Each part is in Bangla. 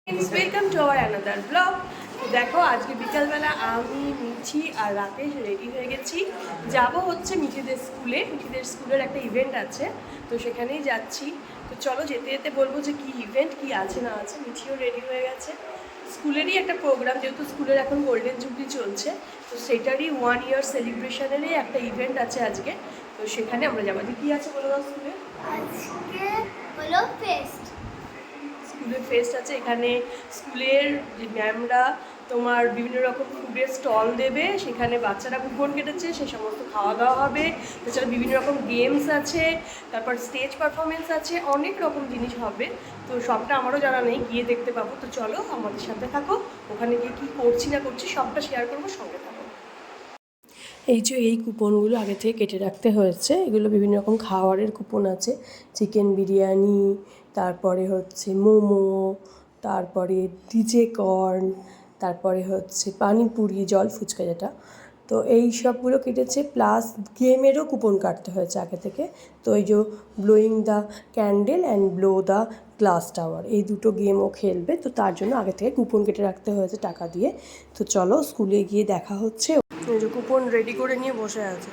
Welcome to our another blog. তো দেখো আজকে বিকালবেলা আমি মিঠি আর রাকেশ রেডি হয়ে গেছি, যাব হচ্ছে মিঠিদের স্কুলের একটা ইভেন্ট আছে, তো সেখানেই যাচ্ছি। তো চলো যেতে যেতে বলবো যে কি ইভেন্ট কি আছে না আছে। মিঠিও রেডি হয়ে গেছে, স্কুলেরই একটা প্রোগ্রাম, যেহেতু স্কুলের এখন গোল্ডেন জুবলি চলছে, তো সেটারই 1 ইয়ার সেলিব্রেশনেরই একটা ইভেন্ট আছে আজকে, তো সেখানে আমরা যাবো। কি আছে বলো দাও? স্কুলে আজকে হলো ফেস্ট, স্কুলের ফেস্ট আছে। এখানে স্কুলের যে ম্যামরা তোমার বিভিন্ন রকম ফুডের স্টল দেবে, সেখানে বাচ্চারা কুপন কেটেছে, সেই সমস্ত খাওয়া দাওয়া হবে। তাছাড়া বিভিন্ন রকম গেমস আছে, তারপর স্টেজ পারফরমেন্স আছে, অনেক রকম জিনিস হবে। তো সবটা আমারও জানা নেই, গিয়ে দেখতে পাবো। তো চলো আমাদের সাথে থাকো, ওখানে গিয়ে কী করছি না করছি সবটা শেয়ার করবো, সঙ্গে থাকো। এই যে এই কুপনগুলো আগে থেকে কেটে রাখতে হয়েছে, এগুলো বিভিন্ন রকম খাবারের কুপন আছে, চিকেন বিরিয়ানি, তারপরে হচ্ছে মোমো, তারপরে ডিজে কর্ন, তারপরে হচ্ছে পানিপুরি, জল ফুচকা যেটা। তো এই সবগুলো কেটেছে, প্লাস গেমেরও কুপন কাটতে হয়েছে আগে থেকে। তো এই যে blowing the candle and blow the glass tower, এই দুটো গেমও খেলবে, তো তার জন্য আগে থেকে কুপন কেটে রাখতে হয়েছে টাকা দিয়ে। তো চলো স্কুলে গিয়ে দেখা হচ্ছে। এই যে কুপন রেডি করে নিয়ে বসে আছে।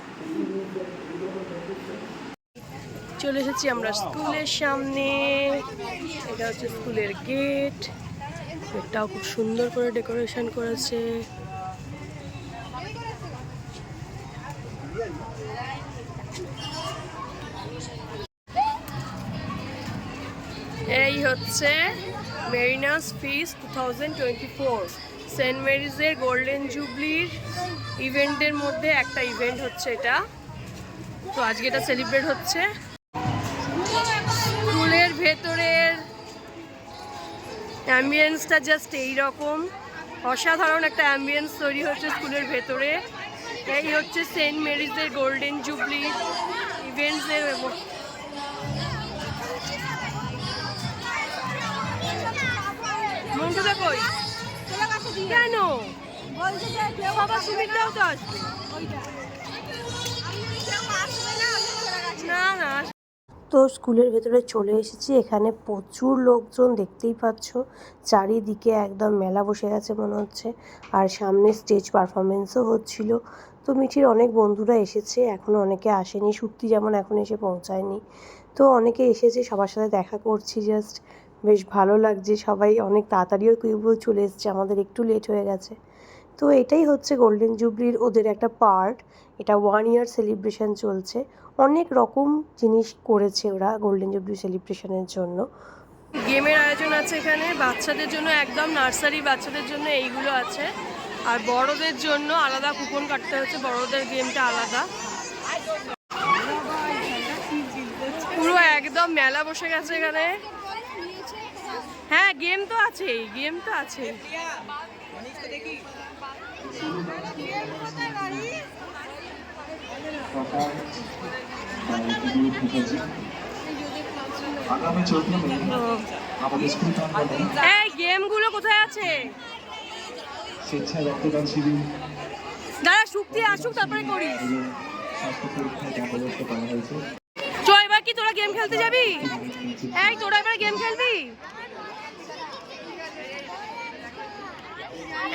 চলে এসেছি আমরা স্কুলের সামনে, এটা হচ্ছে স্কুলের গেট, গেটটাও খুব সুন্দর করে ডেকোরেশন করেছে। এই হচ্ছে মেরিনাস ফিস্ট 2024, সেন্ট মেরিজের গোল্ডেন জুবলির ইভেন্টের মধ্যে একটা ইভেন্ট হচ্ছে এটা। তো আজকে এটা সেলিব্রেট হচ্ছে। স্কুলের ভেতরের অ্যাম্বিয়েন্সটা জাস্ট এইরকম, অসাধারণ একটা অ্যাম্বিয়েন্স তৈরি হচ্ছে স্কুলের ভেতরে। এই হচ্ছে সেন্ট মেরিজের গোল্ডেন জুবলি ইভেন্টসের। মন্টুদা কই? কেন? সবার সুবিধাও তো আসবে না না। তো স্কুলের ভেতরে চলে এসেছি, এখানে প্রচুর লোকজন, দেখতেই পাচ্ছ চারিদিকে একদম মেলা বসে গেছে মনে হচ্ছে, আর সামনে স্টেজ পারফরমেন্সও হচ্ছিল। তো মিঠির অনেক বন্ধুরা এসেছে, এখনও অনেকে আসেনি, সত্যি যেমন এখন এসে পৌঁছায়নি। তো অনেকে এসেছে, সবার সাথে দেখা করছি, জাস্ট বেশ ভালো লাগছে। সবাই অনেক তাড়াতাড়িও কেউ চলে এসেছে, আমাদের একটু লেট হয়ে গেছে। তো এটাই হচ্ছে গোল্ডেন জুবলির ওদের একটা পার্ট, এটা 1 ইয়ার সেলিব্রেশন চলছে, অনেক রকম জিনিস করেছে ওরা গোল্ডেন জুবলি সেলিব্রেশনের জন্য। গেমের আয়োজন আছে এখানে, বাচ্চাদের জন্য একদম নার্সারি বাচ্চাদের জন্য এইগুলো আছে, আর বড়দের জন্য আলাদা কুপন কাটতে হচ্ছে, বড়দের গেমটা আলাদা। পুরো একদম মেলা বসে গেছে এখানে। হ্যাঁ গেম তো আছেই, গেম তো আছে। এই গেমগুলো কোথায় আছে? দাঁড়া শুক্তি আসুক তারপরে করিস। চ এবার কি তোরা গেম খেলতে যাবি? এই তোরা এবার গেম খেলবি?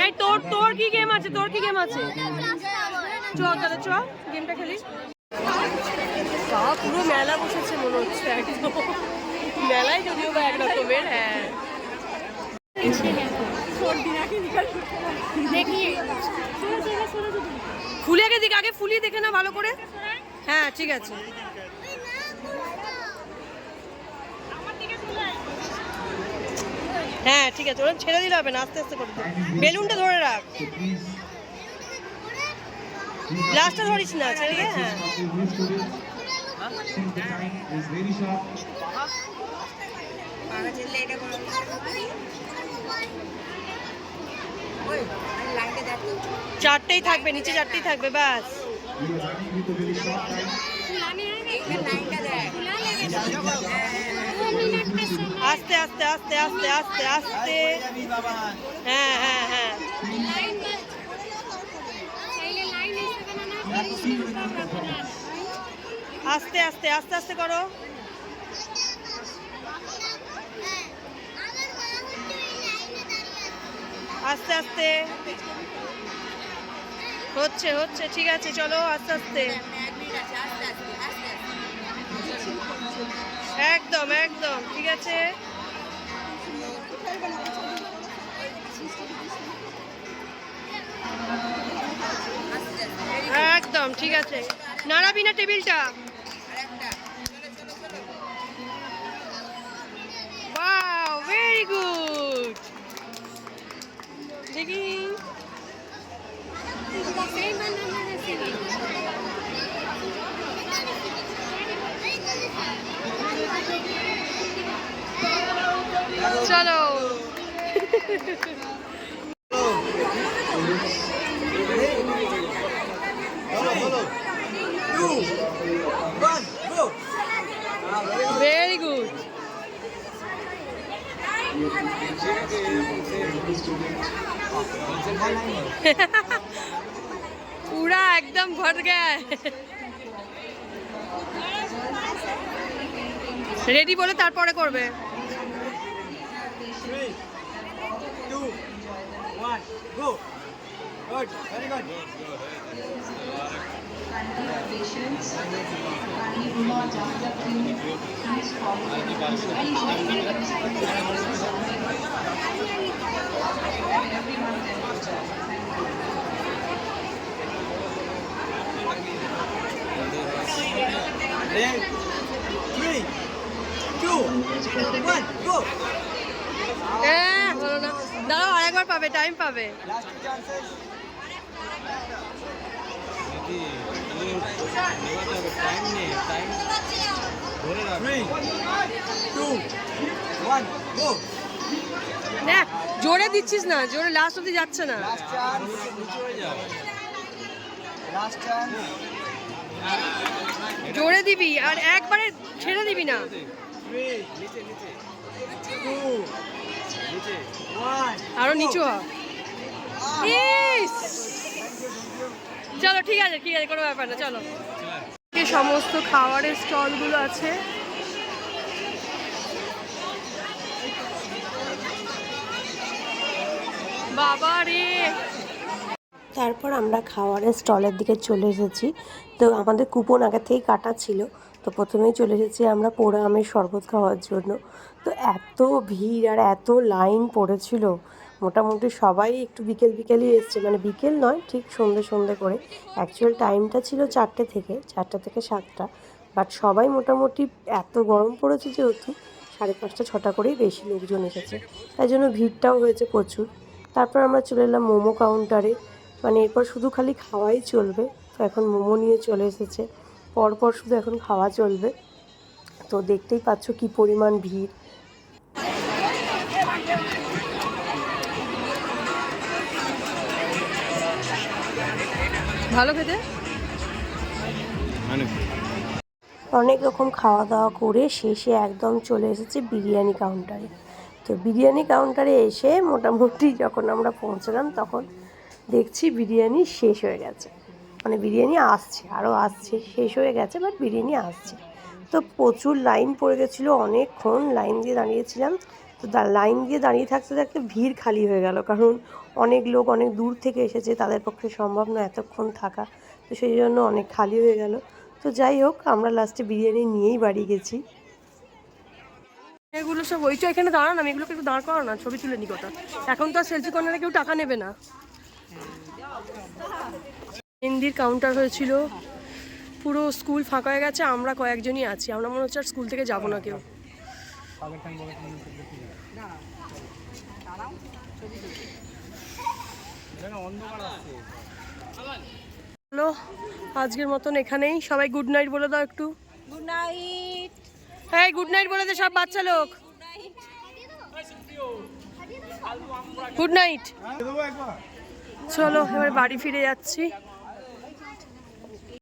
এই তোর কি গেম আছে? তোর কি গেম আছে? চ তাহলে চ গেমটা খেলি। তা পুরো মেলা বসেছে মনে হচ্ছে একদম, মেলায় যদিও বা এক রকমের। হ্যাঁ ফুলে দিক আগে, ফুলিয়ে দেখে না ভালো করে। হ্যাঁ ঠিক আছে। হ্যাঁ ঠিক আছে, ওরা ছেড়ে দিলে হবে না, আস্তে আস্তে করে বেলুনটা ধরে রাখ, গ্লাসটা ধরিস না, ছেড়ে দে। হ্যাঁ চারটেই থাকবে, নিচে চারটেই থাকবে, ব্যাস। আস্তে আস্তে আস্তে আস্তে আস্তে আস্তে। হ্যাঁ হ্যাঁ হ্যাঁ আস্তে আস্তে আস্তে আস্তে করো। আস্তে আস্তে হচ্ছে হচ্ছে, ঠিক আছে চলো আস্তে আস্তে। একদম একদম ঠিক আছে। একদম ঠিক আছে, নাড়াবি না টেবিলটা। Wow very good. দেখি চলো। Very good. पूरा एकदम भर गया है। রেডি বলে তারপরে করবে। 3, 2, 1, go. Good, very good. Then 3, 2, 1, go. হ্যাঁ হলো না, দাঁড়াও আরেকবার পাবে, টাইম পাবে। Last two chances. Three, 2, 1, go. না জোরে দিচ্ছিস না, জোরে লাস্ট অব্দি যাচ্ছে না। Last chance. Last chance. জোরে দিবি আর একবারে ছেড়ে দিবি না। 3, 2, 1. আরো নিচু হ। ইস! চলো ঠিক আছে ঠিক আছে, কোনো ব্যাপার না, চলো। এই সমস্ত খাবারের স্টলগুলো আছে। বাবা রে। তারপর আমরা খাওয়ারের স্টলের দিকে চলে এসেছি। তো আমাদের কুপন আগে থেকেই কাটা ছিল, তো প্রথমেই চলে এসেছি আমরা পোড়া আমের শরবত খাওয়ার জন্য। তো এত ভিড় আর এত লাইন পড়েছিল, মোটামুটি সবাই একটু বিকেল বিকেলই এসছে, মানে বিকেল নয় ঠিক সন্ধে সন্ধে করে। অ্যাকচুয়াল টাইমটা ছিল 4টে থেকে 7টা, বাট সবাই মোটামুটি এত গরম পড়েছে যেহেতু 5:30 6টা করেই বেশি লোকজন এসেছে, তাই জন্য ভিড়টাও হয়েছে প্রচুর। তারপর আমরা চলে এলাম মোমো কাউন্টারে, মানে এরপর শুধু খালি খাওয়াই চলবে। তো এখন মোমো নিয়ে চলে এসেছে, পরপর শুধু এখন খাওয়া চলবে। তো দেখতেই পাচ্ছ কি পরিমাণ ভিড়। ভালো খেতে, অনেক রকম খাওয়া দাওয়া করে শেষে একদম চলে এসেছে বিরিয়ানি কাউন্টারে। তো বিরিয়ানি কাউন্টারে এসে মোটামুটি যখন আমরা পৌঁছলাম তখন দেখছি বিরিয়ানি শেষ হয়ে গেছে, মানে বিরিয়ানি আসছে, আরও আসছে, শেষ হয়ে গেছে বাট বিরিয়ানি আসছে। তো প্রচুর লাইন পড়ে গেছিলো, অনেকক্ষণ লাইন দিয়ে দাঁড়িয়েছিলাম। তো লাইন দিয়ে দাঁড়িয়ে থাকতে থাকতে ভিড় খালি হয়ে গেল, কারণ অনেক লোক অনেক দূর থেকে এসেছে, তাদের পক্ষে সম্ভব না এতক্ষণ থাকা, তো সেই জন্য অনেক খালি হয়ে গেল। তো যাই হোক, আমরা লাস্টে বিরিয়ানি নিয়েই বাড়ি গেছি। এগুলো সব ওইটা এখানে দাঁড়ান, আমি এগুলোকে একটু দাঁড় করানো না, ছবি তুলে নি কথা। এখন তো আর সেলফি কর্নারে কেউ টাকা নেবে না। হিন্দির কাউন্টার হয়েছিল, পুরো স্কুল ফাঁকা হয়ে গেছে, আমরা কয়েকজনই আছি, আমরা মনে হচ্ছে আর স্কুল থেকে যাবো না কেউ। হ্যালো, আজকের মতন এখানেই, সবাই গুড নাইট বলে দাও একটু। Good night. হ্যাঁ গুড নাইট বলে দে সব বাচ্চা লোক। Good night. চলো এবার বাড়ি ফিরে যাচ্ছি।